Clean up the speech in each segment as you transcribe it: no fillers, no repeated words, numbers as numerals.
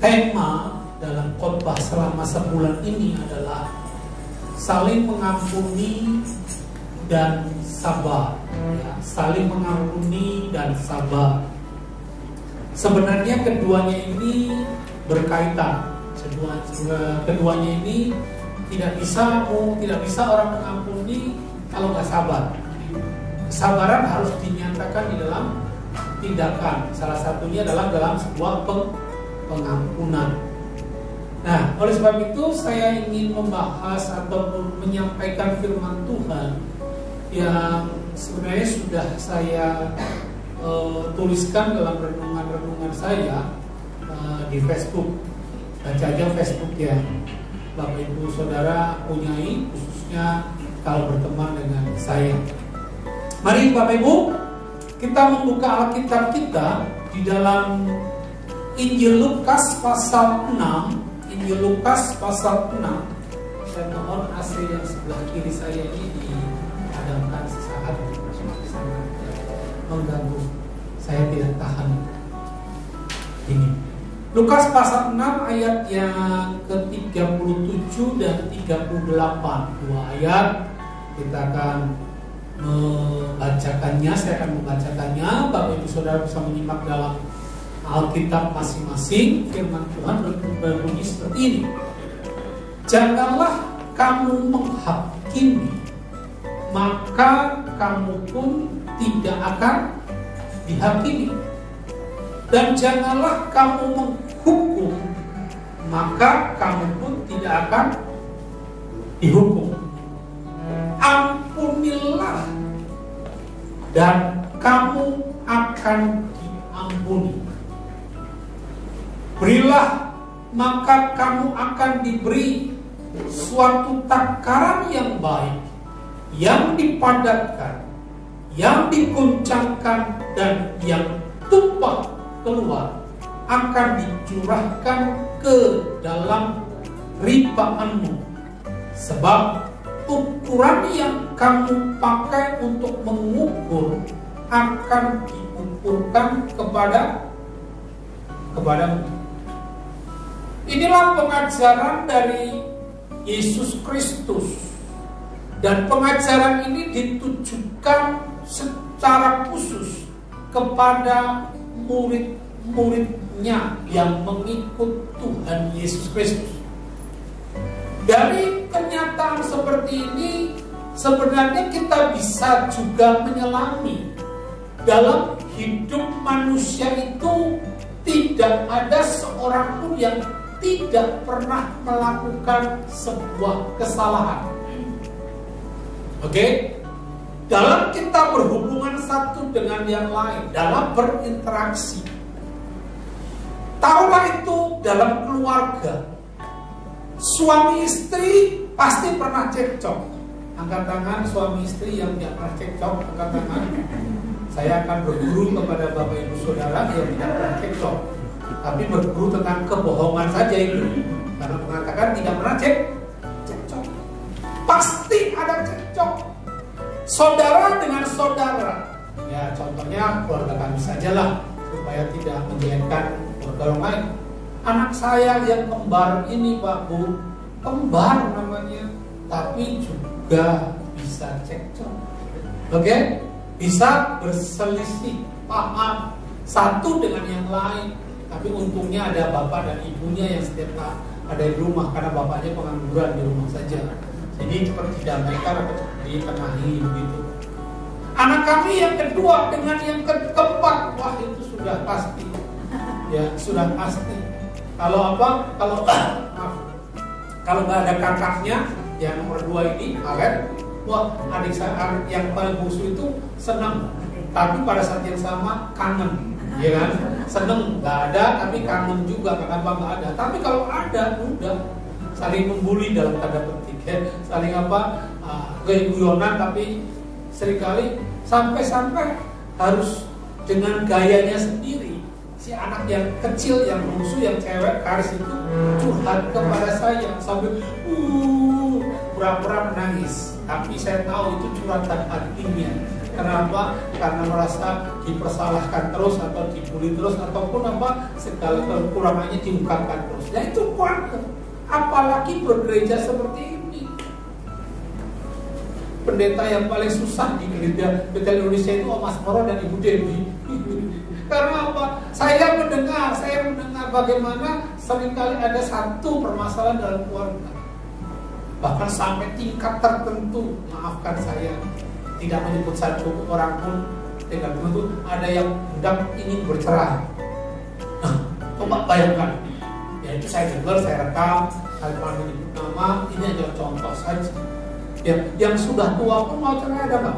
tema dalam khotbah selama sebulan ini adalah saling mengampuni dan sabar. Ya, saling mengampuni dan sabar. Sebenarnya keduanya ini berkaitan. Keduanya ini tidak bisa orang mengampuni kalau nggak sabar. Kesabaran harus dinyatakan di dalam tindakan. Salah satunya adalah dalam sebuah pengampunan. Nah, oleh sebab itu saya ingin membahas atau menyampaikan firman Tuhan yang sebenarnya sudah saya tuliskan dalam renungan-renungan saya di Facebook. Baca aja Facebook ya, Bapak Ibu Saudara punyai, khususnya kalau berteman dengan saya. Mari Bapak Ibu, kita membuka Alkitab kita di dalam Injil Lukas pasal 6. Injil Lukas pasal 6. Saya mohon AC yang sebelah kiri saya ini dipadamkan sesaat, sangat mengganggu. Saya tidak tahan ini. Lukas pasal 6 ayat yang ke-37 dan 38. Dua ayat kita akan membacakannya. Saya akan membacakannya. Bapak Ibu Saudara bisa menyimak dalam Alkitab masing-masing. Firman Tuhan berbunyi seperti ini. Janganlah kamu menghakimi, maka kamu pun tidak akan dihakimi. Dan janganlah kamu menghukum, maka kamu pun tidak akan dihukum. Ampunilah, dan kamu akan diampuni. Berilah, maka kamu akan diberi suatu takaran yang baik, yang dipadatkan, yang diguncangkan, dan yang tumpah keluar, akan dicurahkan ke dalam ripaanmu. Sebab ukuran yang kamu pakai untuk mengukur akan diukurkan kepadamu. Inilah pengajaran dari Yesus Kristus, dan pengajaran ini ditujukan secara khusus kepada murid-muridnya yang mengikut Tuhan Yesus Kristus. Dari kenyataan seperti ini, sebenarnya kita bisa juga menyelami dalam hidup manusia itu tidak ada seorang pun yang tidak pernah melakukan sebuah kesalahan. Oke? Dalam kita berhubungan satu dengan yang lain, dalam berinteraksi. Taruhlah itu dalam keluarga. Suami istri pasti pernah cekcok. Angkat tangan suami istri yang tidak pernah cekcok, angkat tangan. Saya akan berguru kepada Bapak Ibu Saudara yang tidak pernah cekcok, tapi berguru tentang kebohongan saja itu. Karena mengatakan tidak pernah cekcok. Pasti ada cekcok. Saudara dengan saudara. Ya, contohnya keluarga kami sajalah, supaya tidak menjelekan keluarga orang lain. Anak saya yang kembar ini, Pak Bu, kembar namanya, tapi juga bisa cekcok. Oke? Bisa berselisih paham satu dengan yang lain. Tapi untungnya ada bapak dan ibunya yang setiap ada di rumah, karena bapaknya pengangguran di rumah saja. Jadi cepat didamaikan atau cepat ditengahi begitu. Anak kami yang kedua dengan yang keempat, wah itu sudah pasti. Ya, sudah pasti. Kalau kalau nggak ada kakaknya, yang nomor 2 ini, Alen, wah adik saya yang paling bungsu itu senang, tapi pada saat yang sama kangen, ya kan? Seneng nggak ada, tapi kangen juga kenapa nggak ada. Tapi kalau ada, udah saling membuli dalam tanda petik, ya. Saling guyonan, tapi seringkali sampai harus dengan gayanya sendiri. Si anak yang kecil, yang bungsu, yang cewek, Karis itu curhat kepada saya sambil pura-pura menangis. Tapi saya tahu itu curhatan hatinya. Kenapa? Karena merasa dipersalahkan terus atau dibully terus ataupun segala kekurangannya diungkapkan terus. Ya itu keluarga. Apalagi bergereja seperti ini. Pendeta yang paling susah di gereja Indonesia itu Mas Moro dan Ibu Dewi. Karena apa? Saya mendengar bagaimana seringkali ada satu permasalahan dalam keluarga. Bahkan sampai tingkat tertentu, maafkan saya, tidak menyebut satu orang pun, tidak tertentu ada yang hendak ingin bercerai. Nah, coba bayangkan. Ya itu saya dengar, saya rekam, saya menyebut nama, ini adalah contoh saja. Ya, yang sudah tua pun mau cerai ada nggak?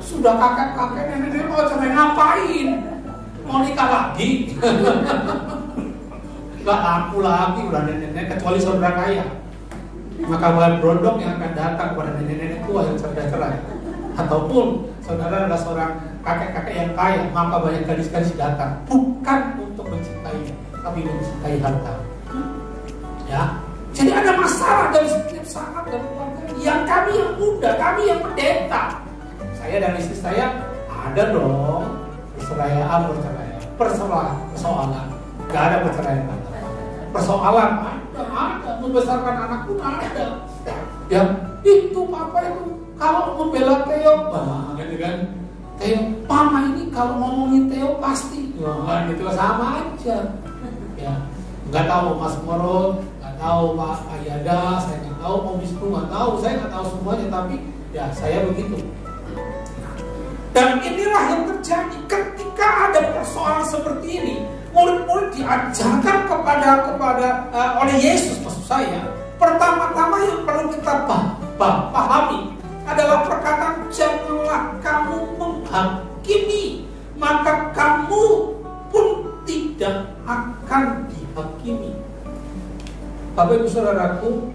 Sudah kakek-kakek nenek mau cerai ngapain? Mau nikah lagi? Nggak laku lagi udah nenek-nenek kecuali saudara kaya. Maka bukan berondong yang akan datang kepada nenek-nenek tua yang sudah cerai. Ataupun saudara adalah seorang kakek-kakek yang kaya, maka banyak gadis-gadis datang bukan untuk mencintai, tapi mencintai harta. Ya. Jadi ada masalah dari setiap saat dan keluarga. Yang kami yang muda, kami yang pendeta. Saya dan istri saya ada dong perceraian. Gak ada perceraian. Persoalan ada. Membesarkan anak pun ada. Ya itu papa itu kalau membela Theo, gitu kan? Theo, mama ini kalau ngomongin Theo pasti, gitu sama aja. Ya, nggak tahu Mas Moro. Tahu Pak Ayada, saya nggak tahu Om Wisnu, nggak tahu, saya nggak tahu semuanya, tapi ya saya begitu. Dan inilah yang terjadi ketika ada persoalan seperti ini. Murid-murid diajarkan oleh Yesus, maksud saya. Pertama-tama yang perlu kita pahami adalah perkataan janganlah kamu menghakimi, maka kamu pun tidak akan dihakimi. Bapak Ibu Saudaraku,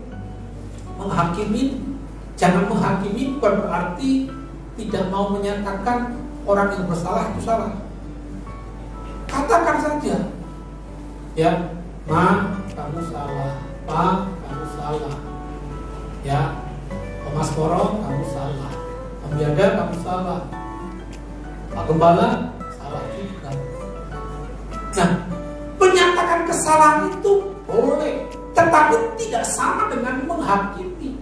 jangan menghakimi bukan berarti tidak mau menyatakan orang yang bersalah itu salah. Katakan saja, ya, Ma, kamu salah, Pa, kamu salah, ya, Mas Moro, kamu salah, Om Yada, kamu salah, Pak Gembala, salah juga. Nah, menyatakan kesalahan itu boleh, tetapi tidak sama dengan menghakimi.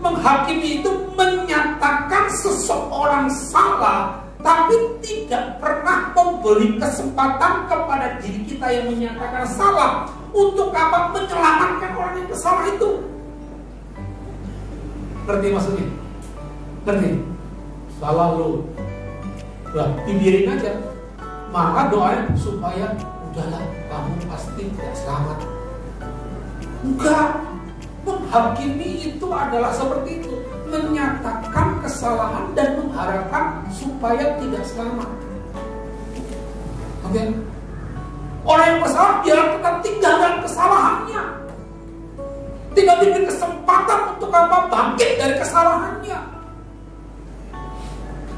Menghakimi itu menyatakan seseorang salah, tapi tidak pernah memberi kesempatan kepada diri kita yang menyatakan salah untuk apa? Menyelamatkan orang yang bersalah itu. Ngerti maksudnya? Ngerti? Salah lu, udah dibiarin aja. Malah doain supaya udahlah, kamu pasti tidak selamat. Enggak, menghakimi itu adalah seperti itu, menyatakan kesalahan dan mengharapkan supaya tidak selamat. Oke? Orang yang bersalah biar tetap tinggal dalam kesalahannya, tidak diberi kesempatan untuk apa? Bangkit dari kesalahannya.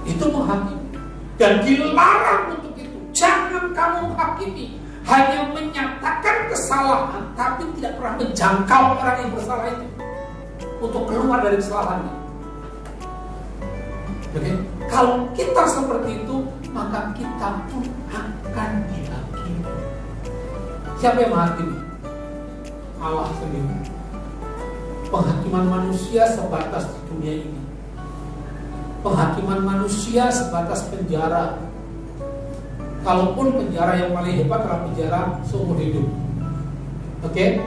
Itu menghakimi dan dilarang untuk itu. Jangan kamu menghakimi. Hanya menyatakan kesalahan, tapi tidak pernah menjangkau orang yang bersalah itu untuk keluar dari kesalahannya. Oke? Kalau kita seperti itu, maka kita pun akan dihakimi. Siapa yang menghakimi? Allah sendiri. Penghakiman manusia sebatas di dunia ini. Penghakiman manusia sebatas penjara. Kalaupun penjara yang paling hebat adalah penjara seumur hidup. Oke?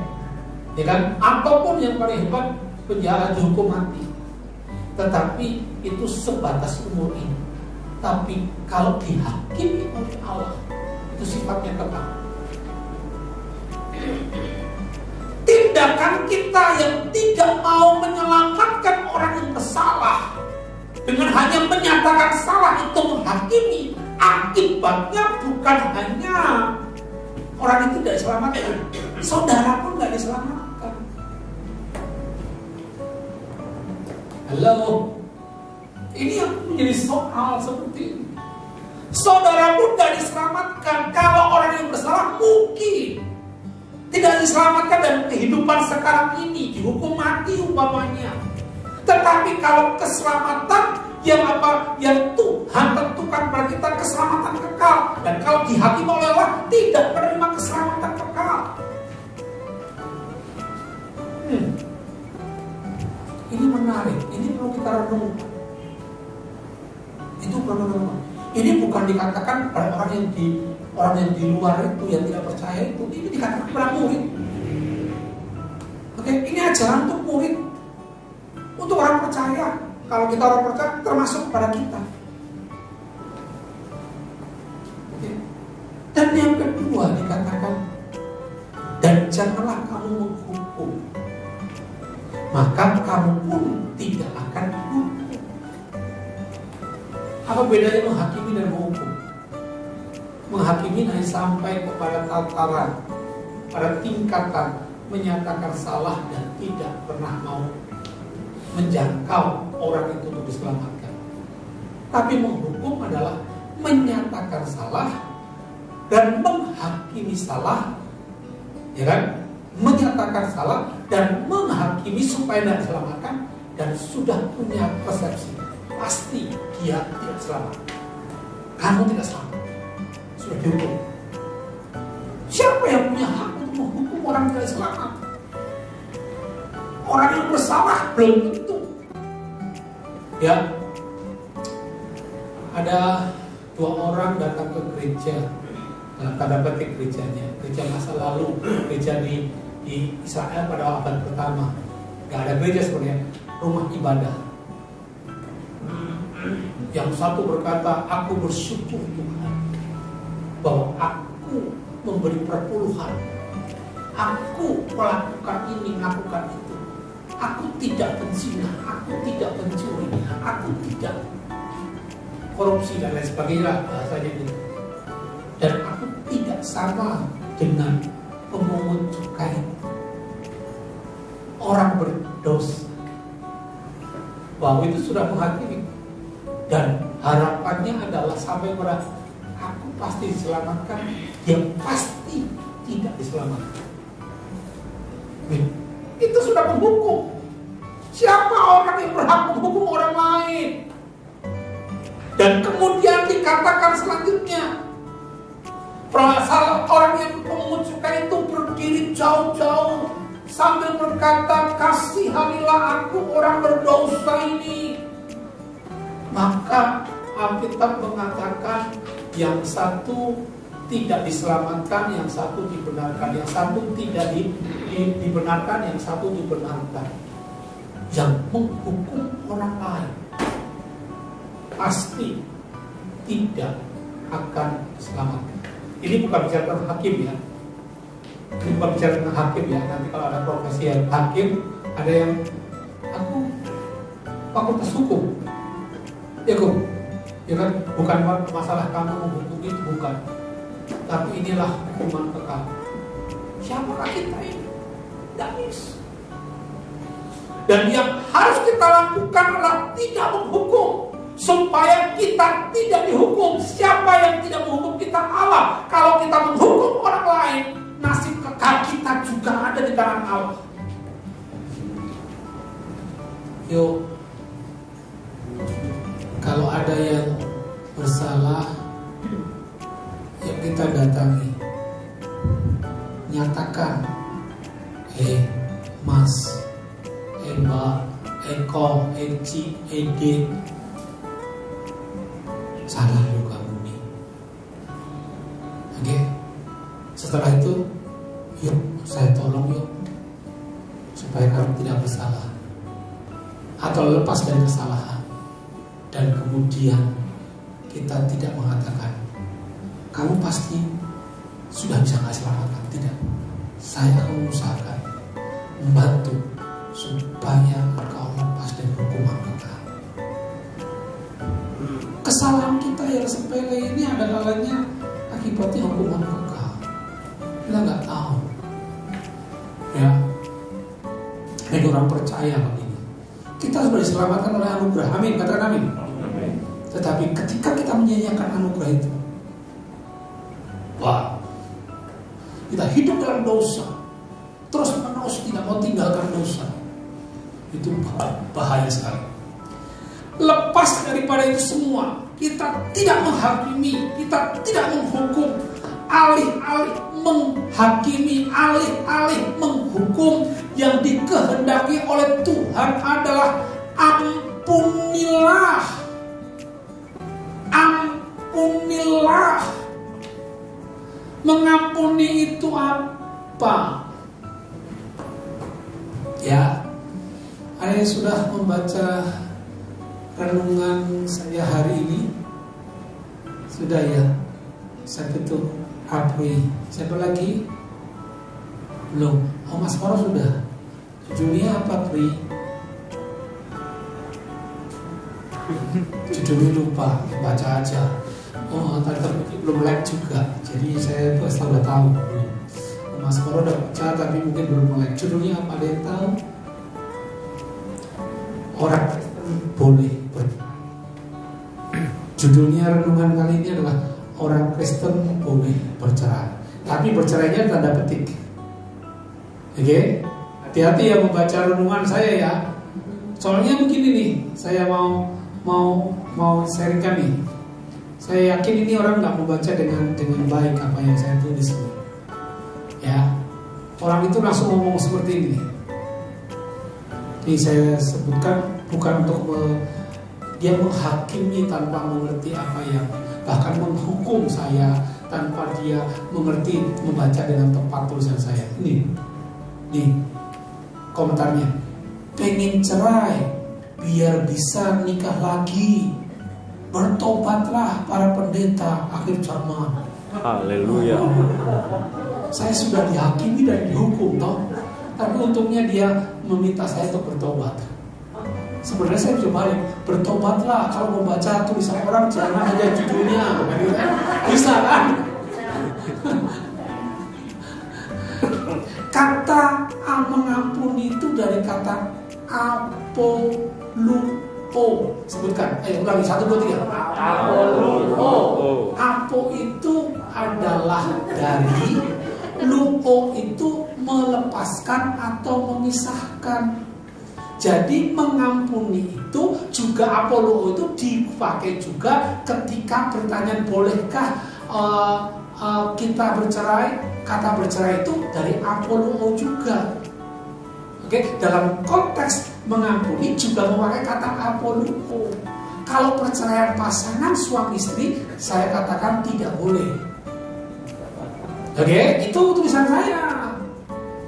Ya kan? Apapun yang paling hebat, penjara dihukum mati. Tetapi itu sebatas umur ini. Tapi kalau dihakimi oleh Allah, itu sifatnya kekal. Tindakan kita yang tidak mau menyelamatkan orang yang bersalah dengan hanya menyatakan salah itu menghakimi, akibatnya bukan hanya orang itu tidak diselamatkan, saudara pun tidak diselamatkan. Halo, ini yang menjadi soal seperti ini. Saudara pun tidak diselamatkan. Kalau orang yang bersalah mungkin tidak diselamatkan dan kehidupan sekarang ini dihukum mati umpamanya. Tetapi kalau keselamatan yang apa? Yang Tuhan tentukan bagi kita keselamatan kekal. Dan kalau dihakimi oleh Allah tidak menerima keselamatan kekal. Ini menarik. Ini perlu kita renungkan. Itu perlu renungkan. Ini bukan dikatakan pada orang yang di luar itu yang tidak percaya itu. Ini dikatakan kepada murid. Oke, ini ajaran untuk murid. Untuk orang percaya. Kalau kita orang percaya termasuk kepada kita. Oke. Dan yang kedua dikatakan, dan janganlah kamu menghukum, maka kamu pun tidak akan dihukum. Apa bedanya menghakimi dan menghukum? Menghakimi hanya sampai kepada tataran, pada tingkatan menyatakan salah dan tidak pernah mau menjangkau orang itu untuk diselamatkan. Tapi menghukum adalah menyatakan salah dan menghakimi salah, ya kan? Menyatakan salah dan menghakimi supaya tidak diselamatkan, dan sudah punya persepsi pasti dia tidak selamat. Kamu tidak selamat, sudah dihukum. Siapa yang punya hak untuk menghukum orang yang tidak selamat? Orang yang bersalah belum tentu. Ya, ada 2 orang datang ke gereja, tanda petik gerejanya, gereja masa lalu, gereja di Israel pada abad pertama. Gak ada gereja sebenarnya, rumah ibadah. Yang satu berkata, aku bersyukur Tuhan bahwa aku memberi perpuluhan, aku melakukan ini, melakukan itu, aku tidak berzina, aku tidak mencuri, aku tidak korupsi dan lain sebagainya bahasanya itu. Dan aku tidak sama dengan pemungut cukai, orang berdosa. Bahwa itu sudah menghakimi. Dan harapannya adalah sampai pada aku pasti diselamatkan, dia pasti tidak diselamatkan. Itu sudah menghukum. Siapa orang yang berhak menghukum orang lain? Dan kemudian dikatakan selanjutnya, salah orang yang pemungut cukai itu berdiri jauh-jauh sambil berkata, kasihanilah aku orang berdosa ini. Maka Alkitab mengatakan yang satu tidak diselamatkan, yang satu dibenarkan, yang satu tidak dibenarkan, yang satu dibenarkan. Yang menghukum orang lain pasti tidak akan diselamatkan. Ini bukan bicara tentang hakim ya. Ini bukan bicara tentang hakim ya. Nanti kalau ada profesi yang hakim, ada yang aku fakultas hukum. Ya kok, ya kan, bukan masalah kamu menghukum itu, bukan. Tapi inilah hukuman kekal. Siapakah kita ini? Tidak bisa. Dan yang harus kita lakukan adalah tidak menghukum, supaya kita tidak dihukum. Siapa yang tidak menghukum kita? Allah. Kalau kita menghukum orang lain, nasib kekal kita juga ada di tangan Allah. Yuk, kalau ada yang bersalah, yang kita datangi, nyatakan, Mas, Mbak, Eko, Eci, Ede, salah lu kamu nih. Oke. Setelah itu, yuk saya tolong yuk, supaya kamu tidak bersalah atau lepas dari kesalahan. Dan kemudian kita tidak mengatakan, kamu pasti sudah bisa nggak selamatkan. Tidak, saya akan mengusahakan membantu supaya engkau lepas dari hukuman kekal. Kesalahan kita yang sepele ini ada kalanya akibatnya hukuman kekal. Kita nggak tahu. Ya, ini orang percaya begini. Kita sudah diselamatkan oleh anugerah. Amin, katakan amin. Tetapi ketika kita menyanyiakan anugerah itu, wah, kita hidup dalam dosa, mau tinggalkan dosa. Itu bahaya sekali. Lepas daripada itu semua, kita tidak menghakimi, kita tidak menghukum. Alih-alih menghakimi, alih-alih menghukum, yang dikehendaki oleh Tuhan adalah ampunilah. Ampunilah. Mengampuni itu apa? Ya, ada yang sudah membaca renungan saya hari ini? Sudah ya? Siapa itu? Apri. Siapa lagi? Belum. Oh, Mas Moro sudah. Judulnya apa, Pri? Judulnya lupa, baca aja. Oh, tadi belum like juga. Jadi saya pasti udah tahu. Mas Moro udah baca tapi mungkin belum like. Judulnya apa, ada yang tahu? Orang boleh judulnya renungan kali ini adalah orang Kristen boleh bercerai. Tapi bercerainya tanda petik. Oke? Hati-hati ya membaca renungan saya ya. Soalnya begini nih, saya mau sharingkan nih. Saya yakin ini orang nggak membaca dengan baik apa yang saya tulis ini. Ya, orang itu langsung ngomong seperti ini. Ini saya sebutkan bukan untuk dia menghakimi tanpa mengerti apa yang, bahkan menghukum saya tanpa dia mengerti membaca dengan tepat tulisan saya. Ini komentarnya. Pengen cerai biar bisa nikah lagi. Bertobatlah para pendeta akhir zaman. Haleluya. Saya sudah dihakimi dan dihukum toh. Tapi untungnya dia meminta saya untuk bertobat. Sebenarnya saya bisa balik, bertobatlah. Kalau membaca tulisan orang jangan aja judulnya, bisa kan? Kata mengampuni itu dari kata apoluo. Sebutkan, ulangi 1, 2, 3. Apoluo. Apo itu adalah dari, luo itu melepaskan atau memisahkan. Jadi mengampuni itu juga, apoluo itu dipakai juga ketika bertanya bolehkah kita bercerai. Kata bercerai itu dari apoluo juga. Oke, dalam konteks mengampuni juga memakai kata apoluo. Kalau perceraian pasangan suami istri, saya katakan tidak boleh. Oke, itu tulisan saya.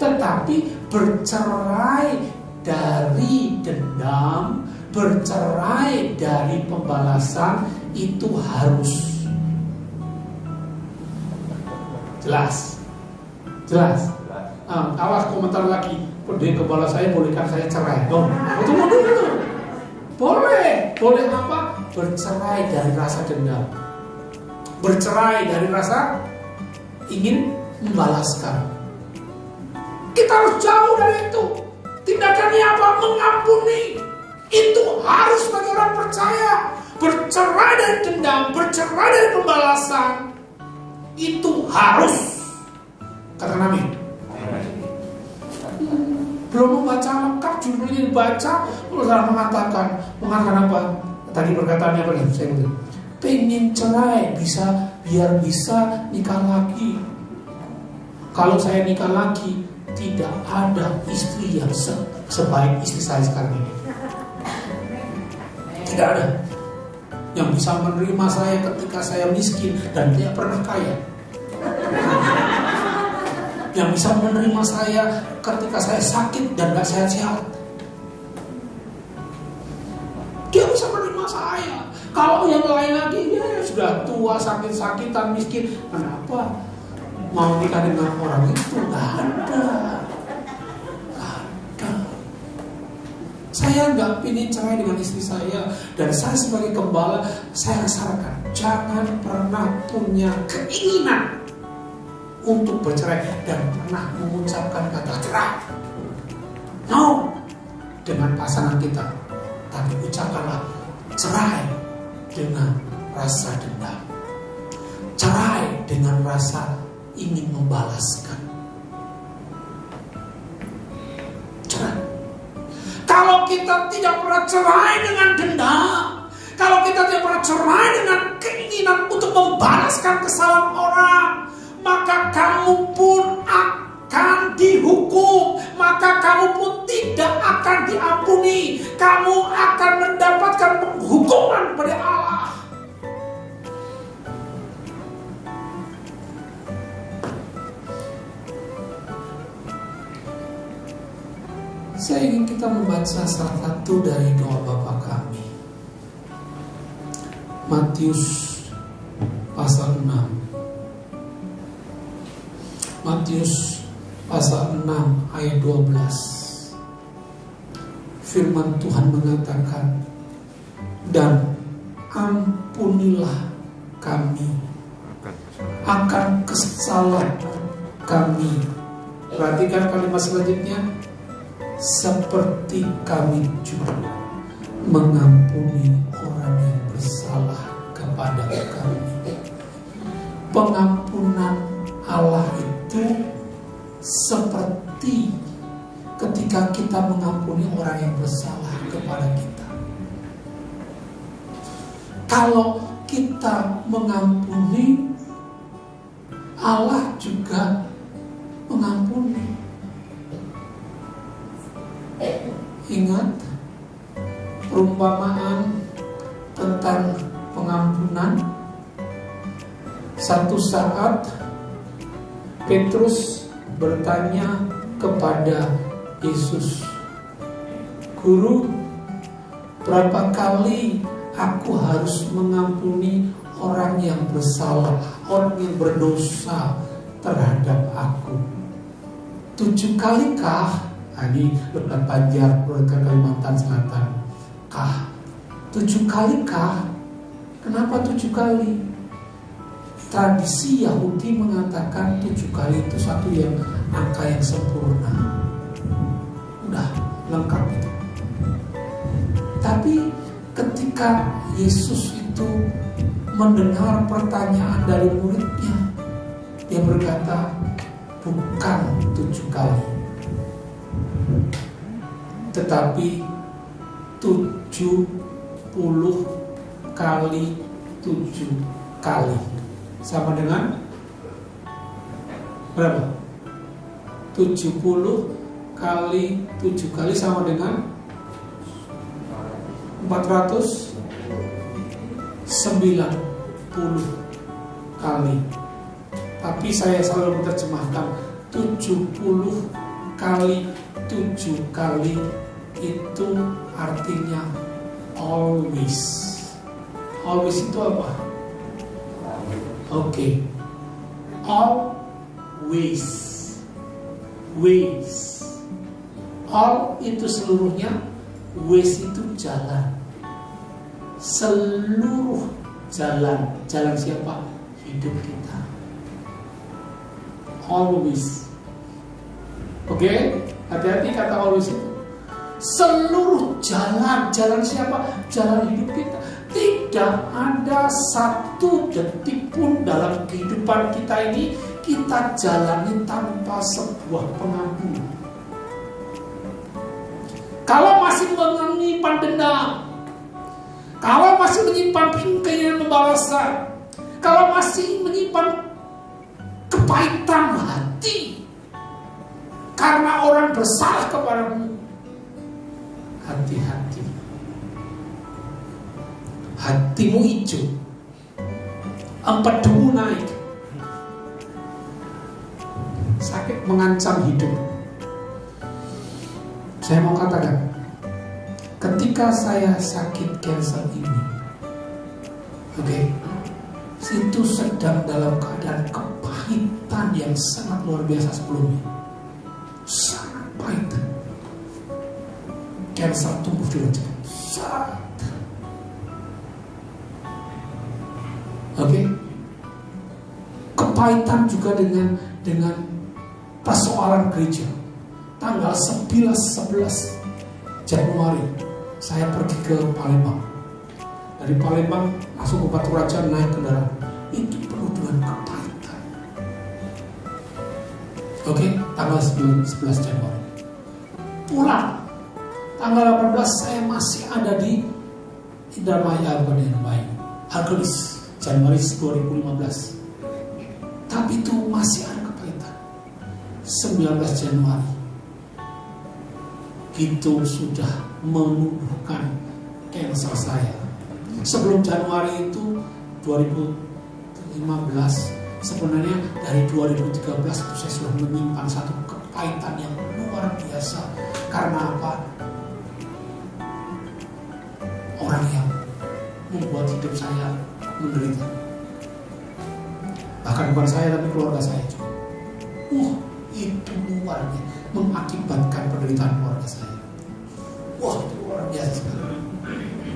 Tetapi bercerai dari dendam, bercerai dari pembalasan itu harus. Jelas. Awas komentar lagi. Kepala saya bolehkah saya cerai? Dong. Itu dulu. Boleh apa? Bercerai dari rasa dendam. Bercerai dari rasa ingin membalaskan. Kita harus jauh dari itu. Tindakannya apa? Mengampuni. Itu harus bagi orang percaya. Bercerai dari dendam, bercerai dari pembalasan, itu harus. Katakan amin. Belum membaca lengkap, judulnya dibaca, sudah mengatakan apa? Tadi perkataannya apa nih? Saya bilang, pengen cerai biar bisa nikah lagi. Kalau saya nikah lagi, tidak ada istri yang sebaik istri saya sekarang ini. Tidak ada yang bisa menerima saya ketika saya miskin dan tidak pernah kaya. Yang bisa menerima saya ketika saya sakit dan gak sehat-sehat. Dia bisa menerima saya. Kalau yang lain lagi, ya sudah tua, sakit-sakitan, miskin, kenapa mau nikah dengan orang itu? Gak ada. Saya gak ingin cerai dengan istri saya. Dan saya sebagai gembala, saya sarankan, jangan pernah punya keinginan untuk bercerai dan pernah mengucapkan kata cerai. No, dengan pasangan kita. Tapi ucapkanlah cerai dengan rasa dendam, cerai dengan rasa ingin membalaskan. kita tidak pernah cerai dengan dendam, kalau kita tidak pernah cerai dengan keinginan untuk membalaskan kesalahan orang, maka kamu pun akan dihukum, maka kamu pun tidak akan diampuni, kamu akan mendapatkan hukuman dari Allah. Saya ingin kita membaca salah satu dari doa Bapa kami, Matius pasal 6. Matius pasal 6 ayat 12. Firman Tuhan mengatakan, dan ampunilah kami akan kesalahan kami. Perhatikan kalimat selanjutnya, seperti kami juga mengampuni orang yang bersalah kepada kami. Pengampunan Allah itu seperti ketika kita mengampuni orang yang bersalah kepada kita. Kalau kita mengampuni, Allah juga mengampuni. Ingat perumpamaan tentang pengampunan. Satu saat Petrus bertanya kepada Yesus, Guru, berapa kali aku harus mengampuni orang yang bersalah, orang yang berdosa terhadap aku? 7 kali kah? Ini Lutan Banjar, Lutan Kalimantan Selatan. Kah? 7 kali kah? Kenapa 7 kali? Tradisi Yahudi mengatakan 7 kali itu satu yang angka yang sempurna. Udah lengkap itu. Tapi ketika Yesus itu mendengar pertanyaan dari muridnya, dia berkata, bukan 7 kali, tetapi 70 kali 7 kali. Sama dengan berapa? 70 kali 7 kali sama dengan 490 kali. Tapi saya selalu menerjemahkan 70 kali 7 kali itu artinya always. Always itu apa? Oke. Always. Ways. All itu seluruhnya, ways itu jalan. Seluruh jalan. Jalan siapa? Hidup kita. Always. Oke? Hati-hati kata always itu. Seluruh jalan. Jalan siapa? Jalan hidup kita. Tidak ada satu detik pun dalam kehidupan kita ini kita jalani tanpa sebuah pengampunan. Kalau masih menyimpan dendam, kalau masih menyimpan keinginan membalasan, kalau masih menyimpan kepahitan hati karena orang bersalah kepadamu, hati-hati. Hatimu hijau, empedumu naik, sakit mengancam hidup. Saya mau katakan, ketika saya sakit kanker ini, oke, itu sedang dalam keadaan kepahitan yang sangat luar biasa sebelumnya, sangat pahit. Kanker tumbuh di wajah, sangat. Oke, kepahitan juga dengan persoalan gereja. Tanggal 11 Januari saya pergi ke Palembang. Dari Palembang langsung ke Batu Raja, naik kendaraan. Itu penuh dengan kepahitan. Oke, tanggal 11 Januari pulang. tanggal 18 saya masih ada di Indramayu, Alkelis, Januari 2015. Tapi itu masih ada kepahitan. 19 Januari itu sudah menuduhkan cancel saya. Sebelum Januari itu 2015, sebenarnya dari 2013 itu saya sudah menyimpan satu kepahitan yang luar biasa. Karena apa? Orang yang membuat hidup saya menderita. Bahkan bukan saya, tapi keluarga saya juga. Itu luarnya mengakibatkan penderitaan keluarga saya. Itu luar biasa sekali.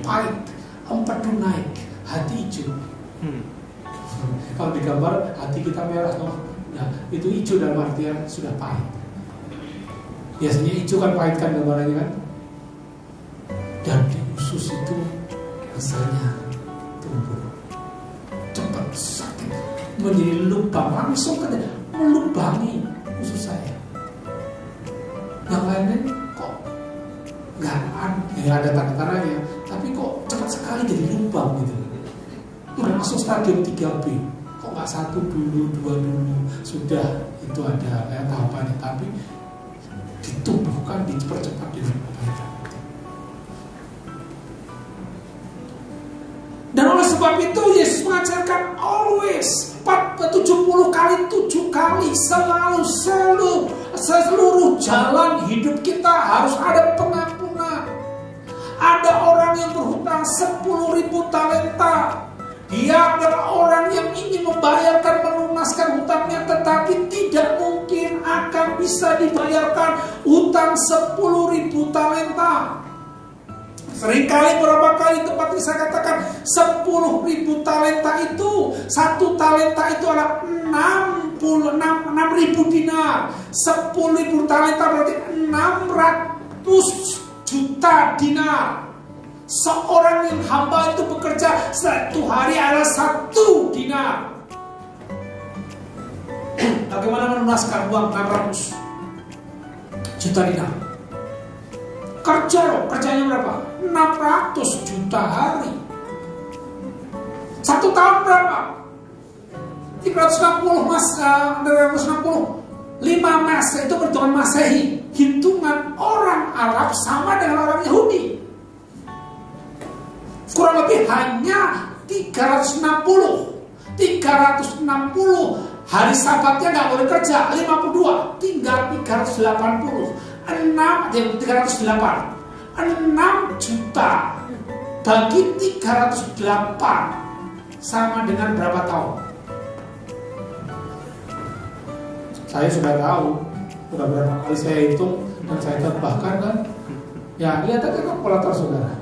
Pahit, empedu naik, hati hijau. Kalau digambar hati kita merah, nah, itu hijau dalam artian sudah pahit. Biasanya hijau kan pahit kan gambarannya kan. Dan di usus itu rasanya tumbuh cepat, sakit, menjadi lubang, langsung melubangi usus saya. Yang lainnya kok nggak ada tanda-tandanya, tapi kok cepat sekali jadi lubang gitu. Udah masuk stadium 3B, kok nggak 1 dulu, 2 dulu, sudah itu ada tahapannya, tapi ditumbuhkan, dipercepat dengan kebaikan. Dan oleh sebab itu Yesus mengajarkan always 70 kali 7 kali selalu seluruh jalan hidup kita harus ada pengampunan. Ada orang yang berhutang 10.000 talenta. Dia adalah orang yang ingin membayarkan, melunaskan hutangnya, tetapi tidak mungkin akan bisa dibayarkan hutang 10.000 talenta. Seringkali berapa kali tempat ini saya katakan 10.000 talenta itu, 1 talenta itu adalah 6.000 dinar. 10.000 talenta berarti 600 juta dinar. Seorang yang hamba itu bekerja 1 hari adalah 1 dinar. Bagaimana melunaskan uang 600 juta dinar? Kerjanya berapa? 600 juta hari. 1 tahun berapa? 360 5 masa itu perhitungan Masehi. Hitungan orang Arab sama dengan orang Yahudi. Kurang lebih hanya 360 hari sabatnya nggak boleh kerja, 52 tinggal 380 6 juta bagi 308 sama dengan berapa tahun? Saya sudah tahu, sudah berapa kali saya hitung dan saya tambahkan kan. Ya lihat aja kalkulator saudara.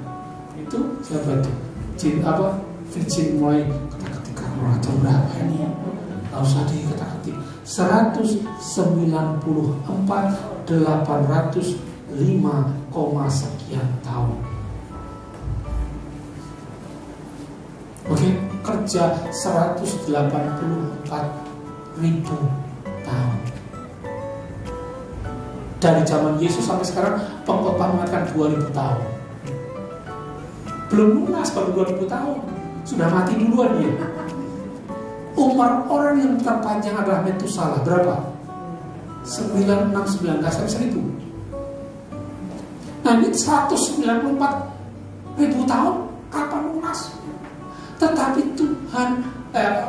Itu siapa itu? Virgin mulai ketik kalkulator berapa ini? Nggak usah diketik-ketik. 194.805, sekian tahun. Oke, kerja 184.000 tahun. Dari zaman Yesus sampai sekarang pengkhotbah mengatakan 2000 tahun. Belum lunas baru 2000 tahun. Sudah mati duluan dia. Umur orang yang terpanjang adalah Metusalah. Berapa? 969, nggak sampai 1000. Nah ini 194.000 tahun kapan lunas? Tetapi Tuhan,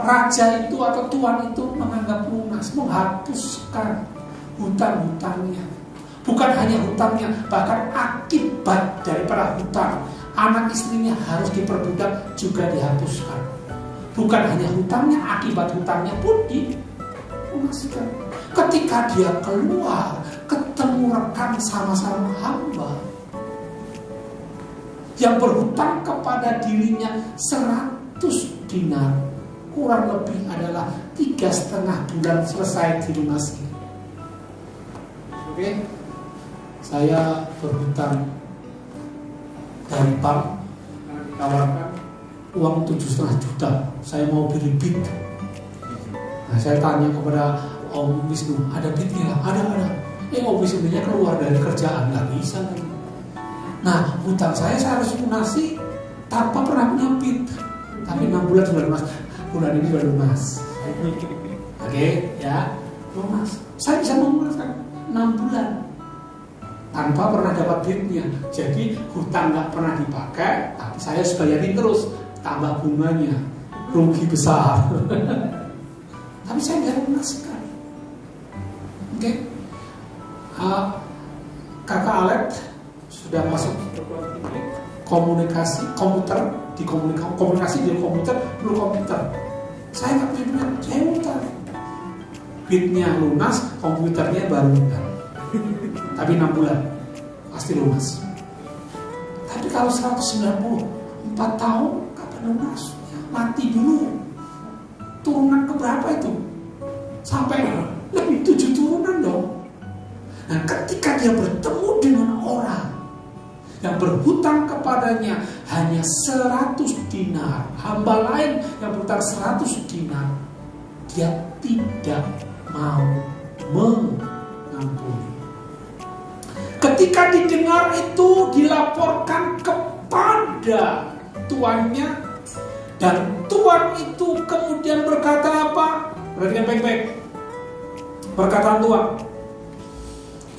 Raja itu atau Tuhan itu menganggap lunas, menghapuskan hutang-hutangnya. Bukan hanya hutangnya, bahkan akibat daripada hutang. Anak istrinya harus diperbudak juga dihapuskan. Bukan hanya hutangnya, akibat hutangnya pun dilunaskan. Ketika dia keluar, ketemu rekan sama-sama hamba yang berhutang kepada dirinya 100 dinar, kurang lebih adalah 3,5 bulan selesai dilunasi. Oke, saya berhutang dari bank, ditawarkan uang 7,5 juta, saya mau beli bit. Nah, saya tanya kepada Om Wisnu, ada bitnya? Ada. Om Wisnu-nya keluar dari kerjaan, nggak bisa lagi. Nah, hutang saya harus lunasi tanpa pernah punya PIT. Tapi 6 bulan sudah lunas. Bulan ini sudah lunas. Oke, ya, lunas. Saya bisa melunaskan 6 bulan tanpa pernah dapat duitnya. Jadi hutang nggak pernah dipakai, tapi saya harus bayarin terus, tambah bunganya, rugi besar. Tapi saya nggak lunaskan. Oke, kakak Alet sudah masuk komunikasi komputer, komunikasi di komputer perlu komputer. Saya nggak punya duit, saya hutang. Duitnya lunas, komputernya baru lunas. Tapi 6 bulan pasti lunas. Tapi kalau 194 tahun kapan lunas? Mati dulu. Turunan keberapa itu? Sampai lebih 7 turunan dong. Nah, ketika dia bertemu dengan orang yang berhutang kepadanya hanya 100 dinar, hamba lain yang berhutang 100 dinar, dia tidak mau mengampuni. Ketika didengar itu dilaporkan kepada tuannya, dan tuan itu kemudian berkata apa? Perhatikan baik-baik perkataan tuan,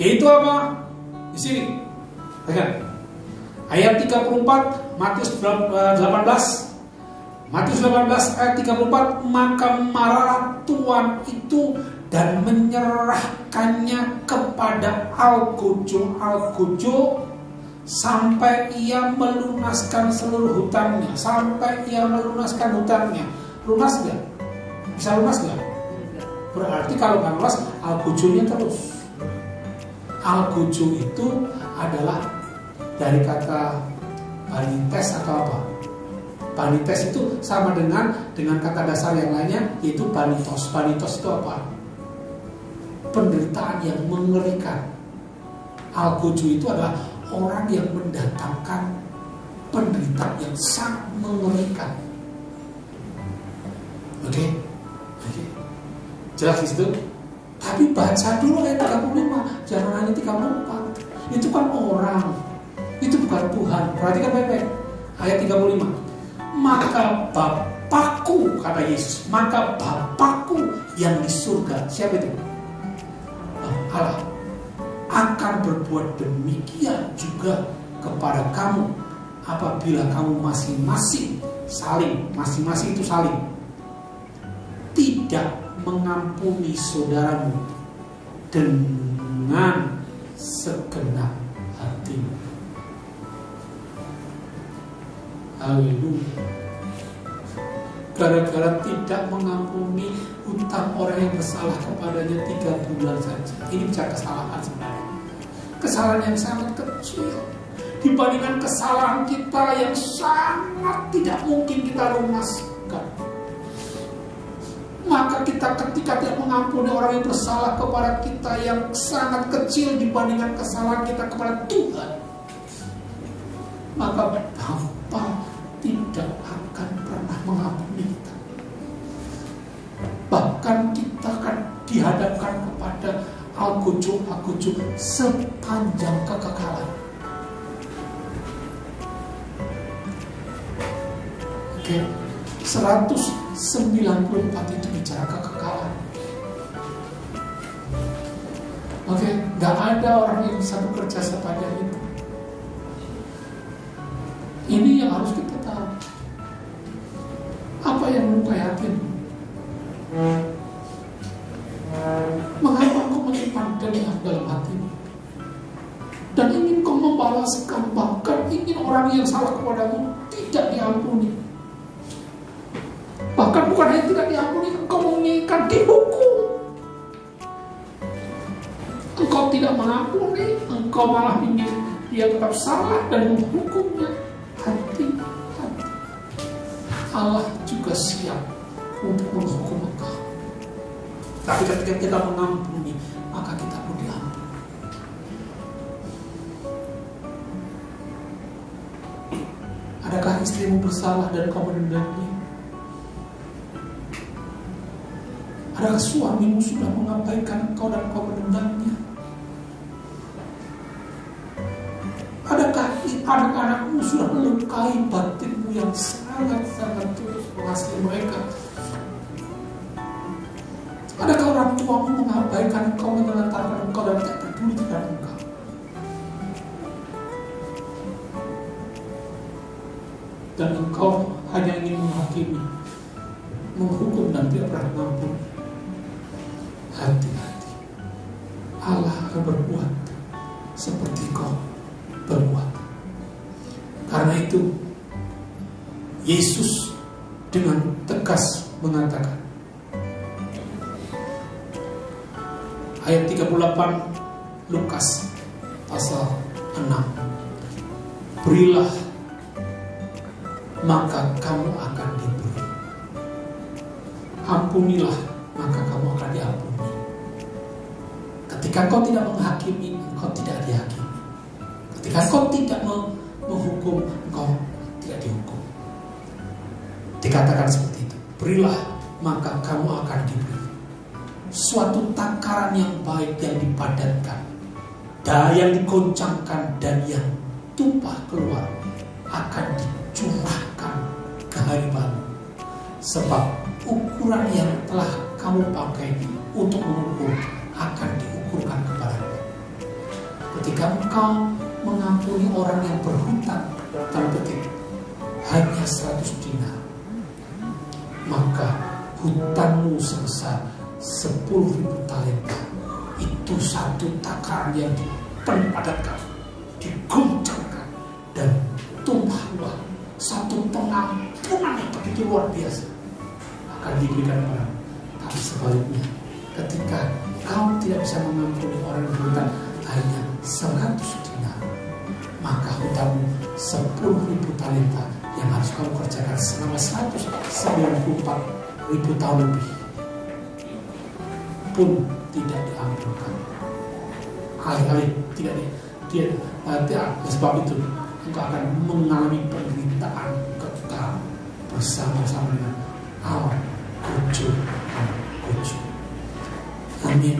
yaitu apa? Di sini, lihat ayat 34 Matius 18. Matius 18 ayat 34, maka marahlah tuan itu dan menyerahkannya kepada Algojo sampai ia melunaskan seluruh hutangnya. Sampai ia melunaskan hutangnya. Lunas gak? Bisa lunas gak? Berarti kalau nggak lunas, Algojonya terus. Algojo itu adalah dari kata banites atau apa? Banites itu sama dengan kata dasar yang lainnya, yaitu banitos. Banitos itu apa? Penderitaan yang mengerikan. Algojo itu adalah orang yang mendatangkan penderitaan yang sangat mengerikan. Oke? Jelas di situ? Tapi baca dulu ayat 35, jangan hanya 34. Itu kan orang, itu bukan Tuhan. Perhatikan baik-baik. Ayat 35. Maka Bapakku, kata Yesus, maka Bapakku yang di surga, siapa itu? Allah, akan berbuat demikian juga kepada kamu apabila kamu masing-masing saling, masing-masing itu saling tidak mengampuni saudaramu dengan segenap hatimu. Haleluya. Gara-gara tidak mengampuni hutang orang yang bersalah kepadanya 3 bulan saja. Ini bicara kesalahan sebenarnya. Kesalahan yang sangat kecil dibandingkan kesalahan kita yang sangat tidak mungkin kita lunaskan. Maka kita ketika tidak mengampuni orang yang bersalah kepada kita yang sangat kecil dibandingkan kesalahan kita kepada Tuhan, maka Bapa tidak akan pernah mengampuni kita. Bahkan kita akan dihadapkan kepada Algojo sepanjang kekekalan. Oke, 194 itu bicara kekekalan. Oke, gak ada orang yang bisa bekerja sepanjang itu. Ini yang harus kita tahu. Apa yang melukai hatimu? Mengapa kau menyimpan dendam dalam hatimu? Dan ingin kau membalaskan, bahkan ingin orang yang salah kepadamu tidak diampuni. Bahkan bukan hanya tidak diampuni, engkau menginginkan dihukum. Engkau tidak mengampuni, engkau malah ingin dia tetap salah dan menghukumnya. Hati. Allah juga siap untuk menghukum engkau. Tapi ketika kita mengampuni, maka kita pun diampuni. Adakah istrimu bersalah dan kau menendangnya? Adakah suamimu sudah mengabaikan engkau dan kau menendangnya? Adakah anak-anakmu sudah melukai batinmu yang sangat-sangat tulus mengasihi mereka. Adakah orang tuamu mengabaikan engkau, menelantarkan engkau dan tidak peduli terhadap engkau? Dan engkau hanya ingin menghakimi, menghukum dan tidak pernah mengampuni. Hati-hati, Allah akan berbuat seperti kau berbuat. Karena itu Yesus dengan tegas mengatakan, ayat 38 Lukas pasal 6, berilah maka kamu akan diberi, ampunilah maka kamu akan diampuni. Ketika kau tidak menghakimi, engkau tidak dihakimi. Ketika kau tidak menghukum, engkau tidak dihukum. Dikatakan seperti itu, berilah maka kamu akan diberi. Suatu takaran yang baik, yang dipadatkan, dan yang digoncangkan, dan yang tumpah keluar akan dicurahkan ke haribamu. Sebab ukuran yang telah kamu pakai untuk mengukur akan diukurkan kepadamu. Ketika engkau mengampuni orang yang berhutang dalam petik hanya 100 dinar, maka hutangmu sebesar 10.000 talenta. Itu satu takaran yang dipadatkan, diguncangkan, dan tumpah ruah. Satu pengampunan yang begitu luar biasa akan diberikan orang. Tapi sebaliknya, ketika kau tidak bisa mengampuni orang yang berhutang hanya 100 dinar, maka hutangmu 10.000 talenta yang harus kamu kerjakan selama 194.000 tahun lebih pun tidak diampunkan. Alih-alih tidak sebab itu engkau akan mengalami penderitaan kekal bersama-sama dengan awan kucu. Amin.